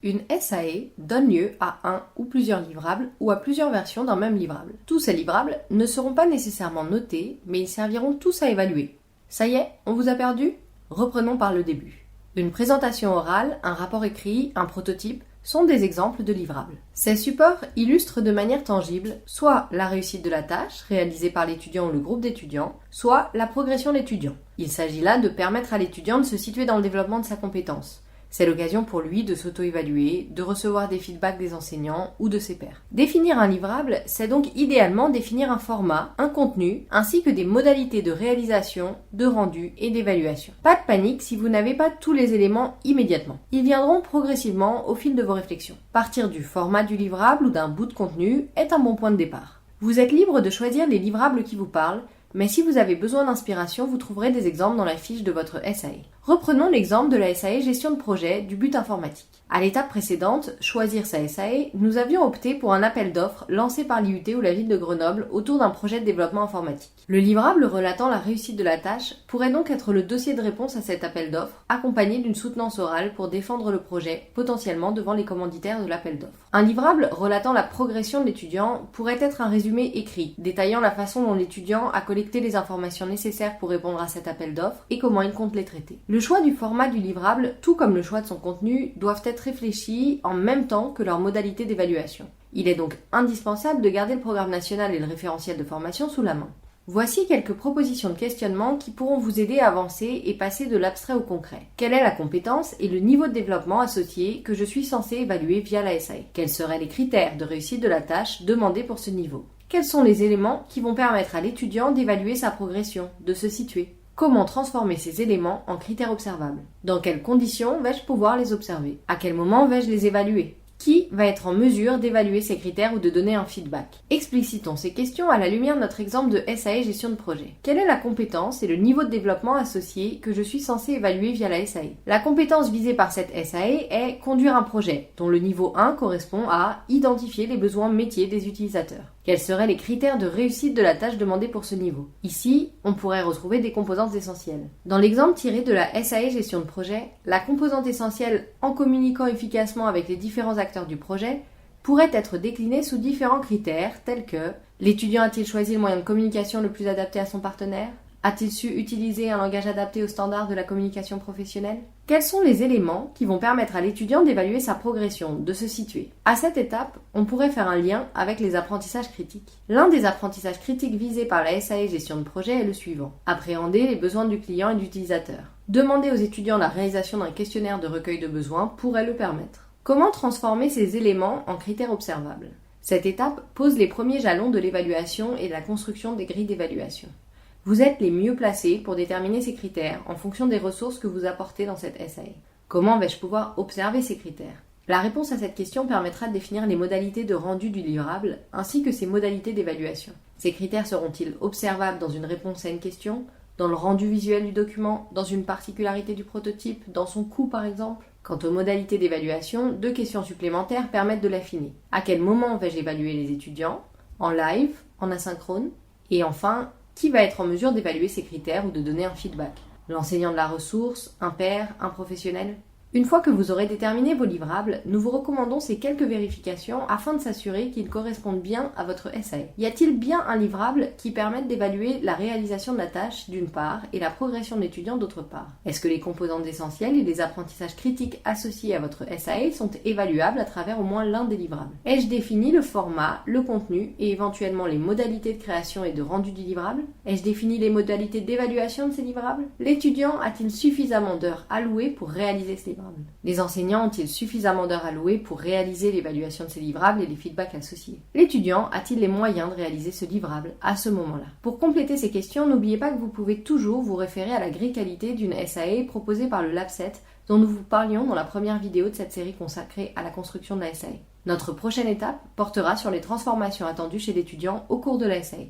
Une SAE donne lieu à un ou plusieurs livrables ou à plusieurs versions d'un même livrable. Tous ces livrables ne seront pas nécessairement notés, mais ils serviront tous à évaluer. Ça y est, on vous a perdu ? Reprenons par le début. Une présentation orale, un rapport écrit, un prototype sont des exemples de livrables. Ces supports illustrent de manière tangible soit la réussite de la tâche réalisée par l'étudiant ou le groupe d'étudiants, soit la progression de l'étudiant. Il s'agit là de permettre à l'étudiant de se situer dans le développement de sa compétence. C'est l'occasion pour lui de s'auto-évaluer, de recevoir des feedbacks des enseignants ou de ses pairs. Définir un livrable, c'est donc idéalement définir un format, un contenu, ainsi que des modalités de réalisation, de rendu et d'évaluation. Pas de panique si vous n'avez pas tous les éléments immédiatement. Ils viendront progressivement au fil de vos réflexions. Partir du format du livrable ou d'un bout de contenu est un bon point de départ. Vous êtes libre de choisir les livrables qui vous parlent, mais si vous avez besoin d'inspiration, vous trouverez des exemples dans la fiche de votre SAE. Reprenons l'exemple de la SAE gestion de projet du but informatique. À l'étape précédente, choisir sa SAE, nous avions opté pour un appel d'offres lancé par l'IUT ou la ville de Grenoble autour d'un projet de développement informatique. Le livrable relatant la réussite de la tâche pourrait donc être le dossier de réponse à cet appel d'offres, accompagné d'une soutenance orale pour défendre le projet, potentiellement devant les commanditaires de l'appel d'offres. Un livrable relatant la progression de l'étudiant pourrait être un résumé écrit, détaillant la façon dont l'étudiant a collecté les informations nécessaires pour répondre à cet appel d'offres et comment il compte les traiter. Le choix du format du livrable, tout comme le choix de son contenu, doivent être réfléchis en même temps que leurs modalités d'évaluation. Il est donc indispensable de garder le programme national et le référentiel de formation sous la main. Voici quelques propositions de questionnement qui pourront vous aider à avancer et passer de l'abstrait au concret. Quelle est la compétence et le niveau de développement associé que je suis censé évaluer via la SAE ? Quels seraient les critères de réussite de la tâche demandés pour ce niveau ? Quels sont les éléments qui vont permettre à l'étudiant d'évaluer sa progression, de se situer ? Comment transformer ces éléments en critères observables ? Dans quelles conditions vais-je pouvoir les observer ? À quel moment vais-je les évaluer ? Qui va être en mesure d'évaluer ces critères ou de donner un feedback ? Explicitons ces questions à la lumière de notre exemple de SAE gestion de projet. Quelle est la compétence et le niveau de développement associé que je suis censé évaluer via la SAE ? La compétence visée par cette SAE est conduire un projet, dont le niveau 1 correspond à identifier les besoins métiers des utilisateurs. Quels seraient les critères de réussite de la tâche demandée pour ce niveau ? Ici, on pourrait retrouver des composantes essentielles. Dans l'exemple tiré de la SAE gestion de projet, la composante essentielle en communiquant efficacement avec les différents acteurs du projet pourrait être déclinée sous différents critères tels que l'étudiant a-t-il choisi le moyen de communication le plus adapté à son partenaire ? A-t-il su utiliser un langage adapté aux standards de la communication professionnelle ? Quels sont les éléments qui vont permettre à l'étudiant d'évaluer sa progression, de se situer ? À cette étape, on pourrait faire un lien avec les apprentissages critiques. L'un des apprentissages critiques visés par la SAE gestion de projet est le suivant. Appréhender les besoins du client et de l'utilisateur. Demander aux étudiants la réalisation d'un questionnaire de recueil de besoins pourrait le permettre. Comment transformer ces éléments en critères observables ? Cette étape pose les premiers jalons de l'évaluation et de la construction des grilles d'évaluation. Vous êtes les mieux placés pour déterminer ces critères en fonction des ressources que vous apportez dans cette SAE. Comment vais-je pouvoir observer ces critères ? La réponse à cette question permettra de définir les modalités de rendu du livrable ainsi que ses modalités d'évaluation. Ces critères seront-ils observables dans une réponse à une question, dans le rendu visuel du document, dans une particularité du prototype, dans son coût par exemple ? Quant aux modalités d'évaluation, 2 questions supplémentaires permettent de l'affiner. À quel moment vais-je évaluer les étudiants ? En live, en asynchrone ? Et enfin, qui va être en mesure d'évaluer ces critères ou de donner un feedback ? L'enseignant de la ressource, un pair, un professionnel ? Une fois que vous aurez déterminé vos livrables, nous vous recommandons ces quelques vérifications afin de s'assurer qu'ils correspondent bien à votre SAE. Y a-t-il bien un livrable qui permette d'évaluer la réalisation de la tâche d'une part et la progression de l'étudiant d'autre part ? Est-ce que les composantes essentielles et les apprentissages critiques associés à votre SAE sont évaluables à travers au moins l'un des livrables ? Ai-je défini le format, le contenu et éventuellement les modalités de création et de rendu du livrable ? Ai-je défini les modalités d'évaluation de ces livrables ? L'étudiant a-t-il suffisamment d'heures allouées pour réaliser ce livrable ? Les enseignants ont-ils suffisamment d'heures allouées pour réaliser l'évaluation de ces livrables et les feedbacks associés ? L'étudiant a-t-il les moyens de réaliser ce livrable à ce moment-là ? Pour compléter ces questions, n'oubliez pas que vous pouvez toujours vous référer à la grille qualité d'une SAE proposée par le Lab7 dont nous vous parlions dans la première vidéo de cette série consacrée à la construction de la SAE. Notre prochaine étape portera sur les transformations attendues chez l'étudiant au cours de la SAE.